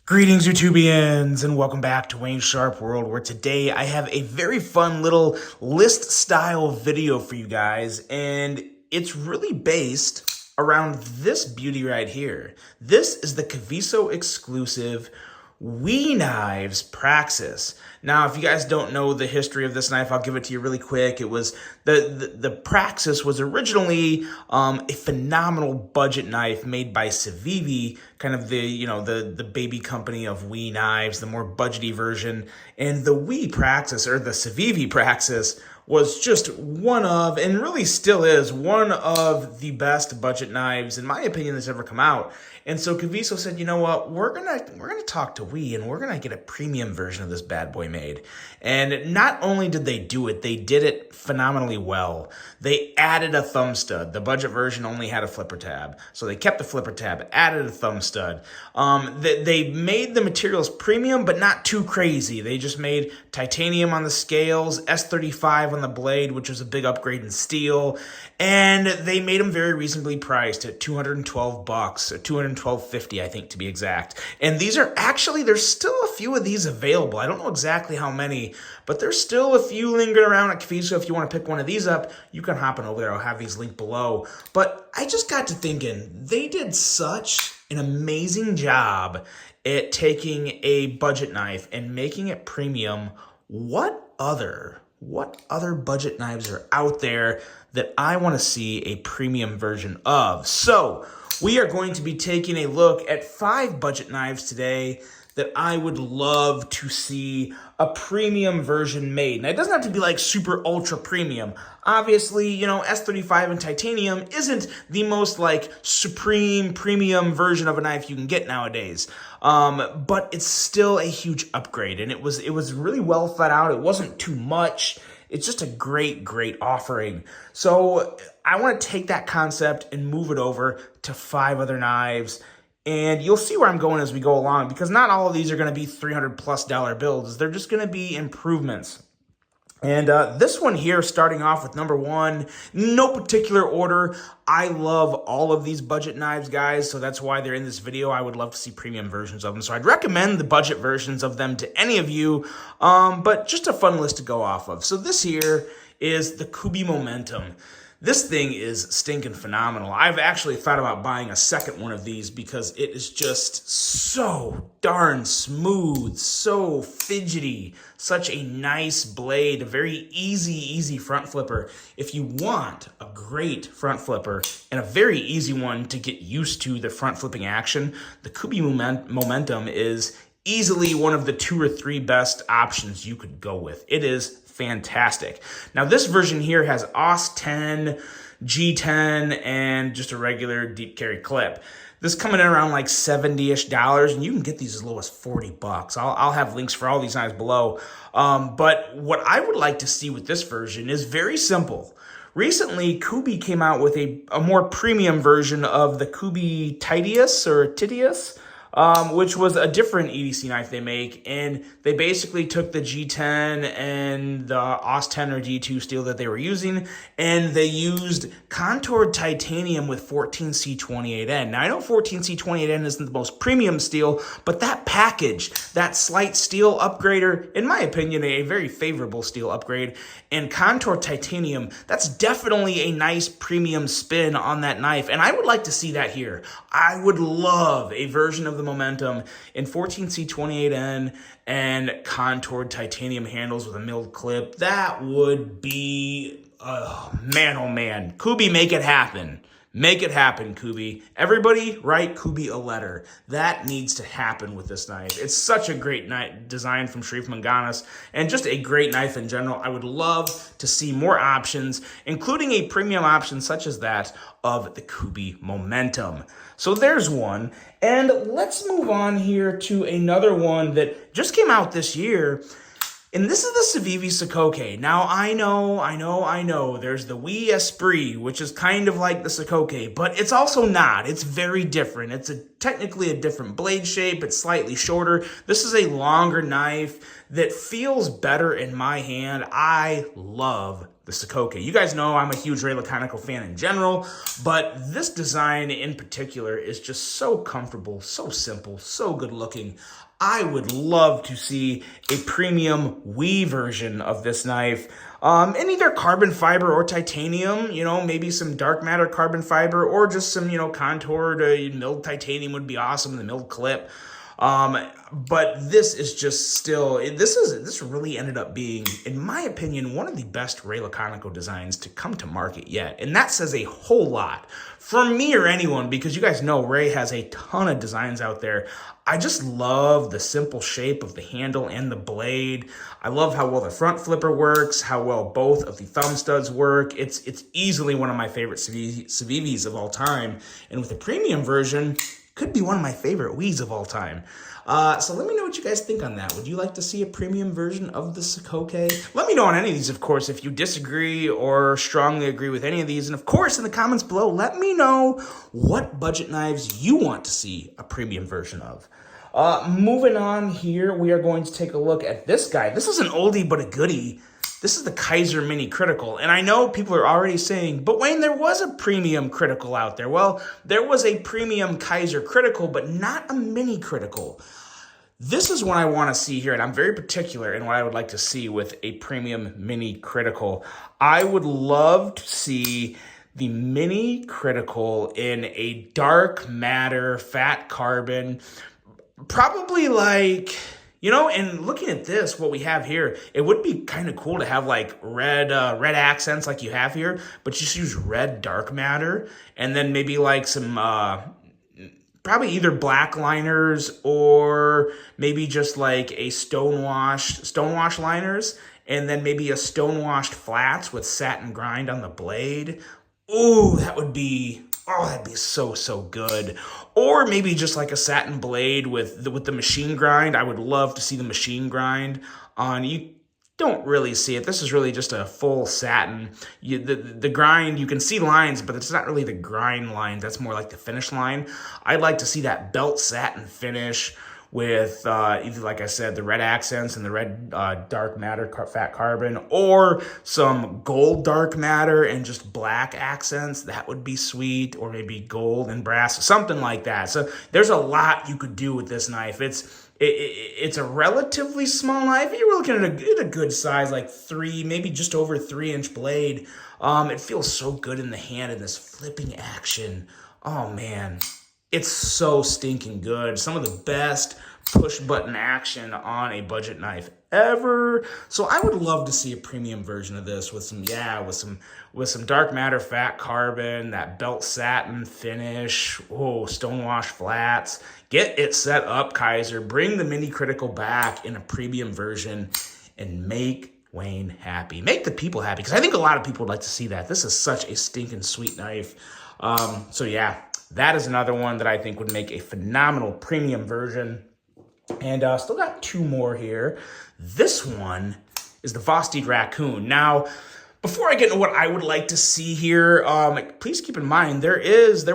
Greetings, YouTubians, and welcome back to Wayne Sharp World, where today I have a very fun little list-style video for you guys, and it's really based around this beauty right here. This is the Kiviso exclusive Wee Knives Praxis. Now, if you guys don't know the history of this knife, I'll give it to you really quick. It was the Praxis was originally a phenomenal budget knife made by Civivi, kind of the baby company of Wee Knives, the more budgety version. And the Wee Praxis, or the Civivi Praxis, was just one of, and really still is, one of the best budget knives, in my opinion, that's ever come out. And so Kiviso said, you know what, we're gonna talk to Wee, and we're gonna get a premium version of this bad boy made. And not only did they do it, they did it phenomenally well. They added a thumb stud. The budget version only had a flipper tab, so they kept the flipper tab, added a thumb stud. They made the materials premium, but not too crazy. They just made titanium on the scales, S35 on the blade, which was a big upgrade in steel, and they made them very reasonably priced at $212, or $212.50, I think, to be exact. And these are actually, there's still a few of these available. I don't know exactly how many, but there's still a few lingering around at Kiviso. If you want to pick one of these up, you can hop on over there. I'll have these linked below. But I just got to thinking, they did such an amazing job at taking a budget knife and making it premium. What other budget knives are out there that I want to see a premium version of? So we are going to be taking a look at 5 budget knives today that I would love to see a premium version made. Now, it doesn't have to be like super ultra premium. Obviously, you know, S35 and titanium isn't the most like supreme premium version of a knife you can get nowadays. But it's still a huge upgrade, and it was really well thought out. It wasn't too much. It's just a great offering. So I want to take that concept and move it over to 5 other knives. And you'll see where I'm going as we go along, because not all of these are going to be $300+ builds. They're just going to be improvements. And this one here, starting off with number 1, no particular order. I love all of these budget knives, guys, so that's why they're in this video. I would love to see premium versions of them, so I'd recommend the budget versions of them to any of you, but just a fun list to go off of. So this here is the Kubi Momentum. This thing is stinking phenomenal. I've actually thought about buying a second one of these because it is just so darn smooth, so fidgety, such a nice blade, a very easy front flipper. If you want a great front flipper and a very easy one to get used to the front flipping action, the Kubi Momentum is easily one of the 2 or 3 best options you could go with. It is fantastic. Now, this version here has AUS 10, G10, and just a regular deep carry clip. This coming in around like $70-ish, and you can get these as low as $40. I'll have links for all these knives below. But what I would like to see with this version is very simple. Recently, Kubi came out with a more premium version of the Kubi Titius, which was a different EDC knife they make, and they basically took the G10 and the AUS 10 or G2 steel that they were using, and they used contoured titanium with 14C28N. Now, I know 14C28N isn't the most premium steel, but that package, that slight steel upgrader, in my opinion, a very favorable steel upgrade, and contoured titanium, that's definitely a nice premium spin on that knife, and I would like to see that here. I would love a version of the Momentum in 14C28N and contoured titanium handles with a milled clip. That would be, oh man. Kubi, make it happen. Make it happen, Kubi. Everybody write Kubi a letter. That needs to happen with this knife. It's such a great knife design from Sharif Manganas, and just a great knife in general. I would love to see more options, including a premium option such as that of the Kubi Momentum. So there's one. And let's move on here to another one that just came out this year. And this is the Savivi Sukoke. Now, I know, there's the Wee Esprit, which is kind of like the Sukoke, but it's also not. It's very different. It's technically a different blade shape. It's slightly shorter. This is a longer knife that feels better in my hand. I love the Sokoke. You guys know I'm a huge Ray Laconico fan in general, but this design in particular is just so comfortable, so simple, so good looking. I would love to see a premium Wii version of this knife in either carbon fiber or titanium, you know, maybe some dark matter carbon fiber or just some, you know, contoured milled titanium would be awesome, the milled clip. But this is just still, this really ended up being, in my opinion, one of the best Ray Laconico designs to come to market yet. And that says a whole lot for me or anyone, because you guys know Ray has a ton of designs out there. I just love the simple shape of the handle and the blade. I love how well the front flipper works, how well both of the thumb studs work. It's easily one of my favorite Civivis of all time. And with the premium version, could be one of my favorite Wiis of all time. So let me know what you guys think on that. Would you like to see a premium version of the Sokoke? Let me know on any of these, of course, if you disagree or strongly agree with any of these. And of course, in the comments below, let me know what budget knives you want to see a premium version of. Moving on here, we are going to take a look at this guy. This is an oldie but a goodie. This is the Kizer Mini Critical, and I know people are already saying, but Wayne, there was a premium Critical out there. Well, there was a premium Kizer Critical, but not a Mini Critical. This is what I want to see here, and I'm very particular in what I would like to see with a premium Mini Critical. I would love to see the Mini Critical in a dark matter, fat carbon, probably like... You know, and looking at this, what we have here, it would be kind of cool to have like red accents like you have here, but just use red dark matter, and then maybe like some, probably either black liners or maybe just like a stonewash liners, and then maybe a stonewashed flats with satin grind on the blade. Ooh, that would be... Oh, that'd be so, so good. Or maybe just like a satin blade with the machine grind. I would love to see the machine grind on. You don't really see it. This is really just a full satin. The grind, you can see lines, but it's not really the grind line. That's more like the finish line. I'd like to see that belt satin finish with either, like I said, the red accents and the red dark matter fat carbon, or some gold dark matter and just black accents. That would be sweet. Or maybe gold and brass, something like that. So there's a lot you could do with this knife. It's a relatively small knife. You're looking at a good size, like maybe just over 3-inch blade. It feels so good in the hand in this flipping action. Oh man. It's so stinking good. Some of the best push button action on a budget knife ever. So I would love to see a premium version of this with some dark matter fat carbon, that belt satin finish, stonewash flats. Get it set up, Kizer. Bring the Mini Critical back in a premium version and make Wayne happy. Make the people happy, because I think a lot of people would like to see that. This is such a stinking sweet knife. So yeah. That is another one that I think would make a phenomenal premium version. And still got two more here. This one is the Vosteed Raccoon. Now, before I get into what I would like to see here, please keep in mind there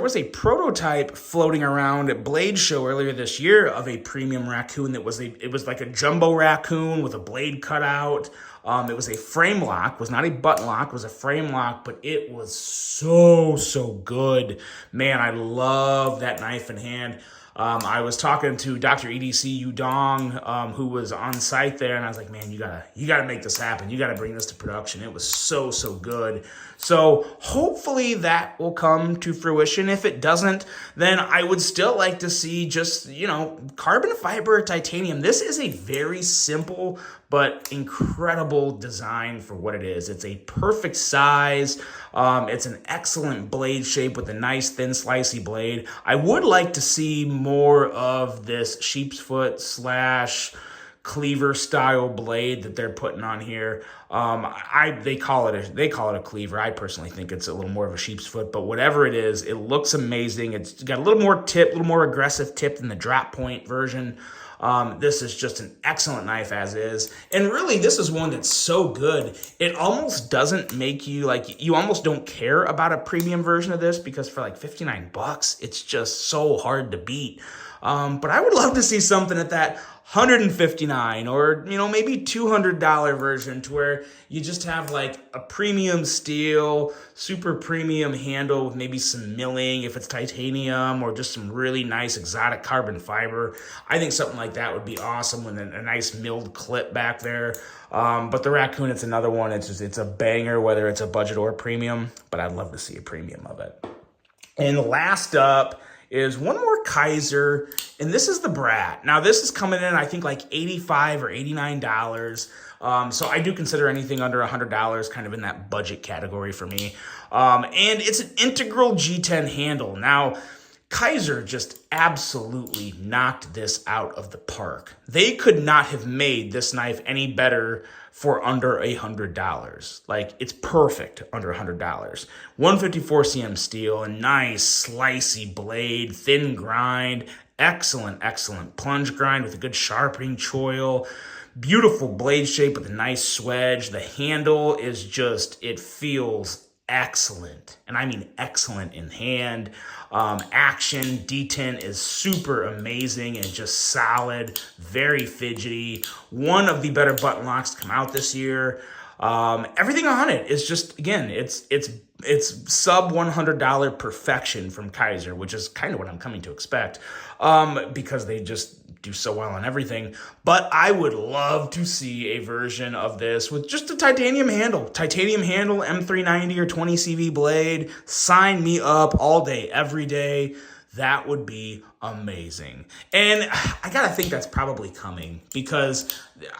was a prototype floating around at Blade Show earlier this year of a premium raccoon that was like a jumbo raccoon with a blade cut out. It was a frame lock, was not a button lock, it was a frame lock, but it was so, so good. Man, I love that knife in hand. I was talking to Dr. EDC Yudong, who was on site there, and I was like, man, you gotta make this happen. You gotta bring this to production. It was so, so good. So hopefully that will come to fruition. If it doesn't, then I would still like to see just, you know, carbon fiber or titanium. This is a very simple but incredible design for what it is. It's a perfect size. It's an excellent blade shape with a nice thin slicey blade. I would like to see more of this sheep's foot / cleaver style blade that they're putting on here. They call it a cleaver. I personally think it's a little more of a sheep's foot, but whatever it is, it looks amazing. It's got a little more aggressive tip than the drop point version. This is just an excellent knife as is. And really, this is one that's so good, it almost doesn't make you, like, you almost don't care about a premium version of this, because for like $59, it's just so hard to beat. But I would love to see something at that $159 or, maybe $200 version to where you just have like a premium steel, super premium handle with maybe some milling if it's titanium, or just some really nice exotic carbon fiber. I think something like that would be awesome with a nice milled clip back there. But the Raccoon, it's another one. It's a banger, whether it's a budget or premium, but I'd love to see a premium of it. And last up is one more Kizer, and this is the Brat. Now, this is coming in, I think, like $85 or $89. So I do consider anything under $100 kind of in that budget category for me. And it's an integral G10 handle. Now, Kizer just absolutely knocked this out of the park. They could not have made this knife any better for under $100. Like, it's perfect under $100. 154 cm steel, a nice slicey blade, thin grind, excellent plunge grind with a good sharpening choil, beautiful blade shape with a nice swedge. The handle is just, it feels excellent, and I mean excellent in hand. Action, detent is super amazing and just solid, very fidgety. One of the better button locks to come out this year. Everything on it is just, again, it's sub $100 perfection from Kizer, which is kind of what I'm coming to expect, because they just do so well on everything. But I would love to see a version of this with just a titanium handle, M390 or 20 CV blade. Sign me up all day, every day. That would be amazing. And I gotta think that's probably coming, because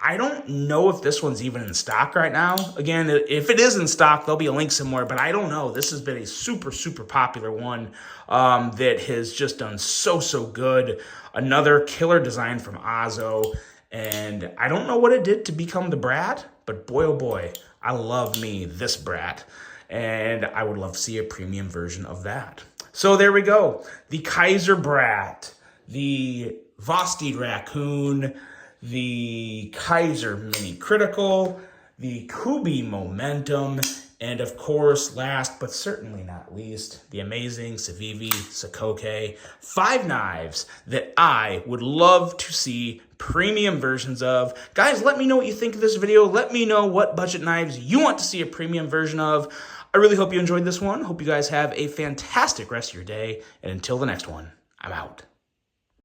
I don't know if this one's even in stock right now. Again, if it is in stock, there'll be a link somewhere, but I don't know. This has been a super popular one that has just done so good. Another killer design from Ozo, and I don't know what it did to become the Brat, but boy, oh boy, I love me this Brat, and I would love to see a premium version of that. So there we go. The Kaiser Brat, the Vosteed Raccoon, the Kizer Mini Critical, the Kubi Momentum, and of course, last but certainly not least, the amazing Civivi Sokoke. 5 knives that I would love to see premium versions of. Guys, let me know what you think of this video. Let me know what budget knives you want to see a premium version of. I really hope you enjoyed this one. Hope you guys have a fantastic rest of your day. And until the next one, I'm out.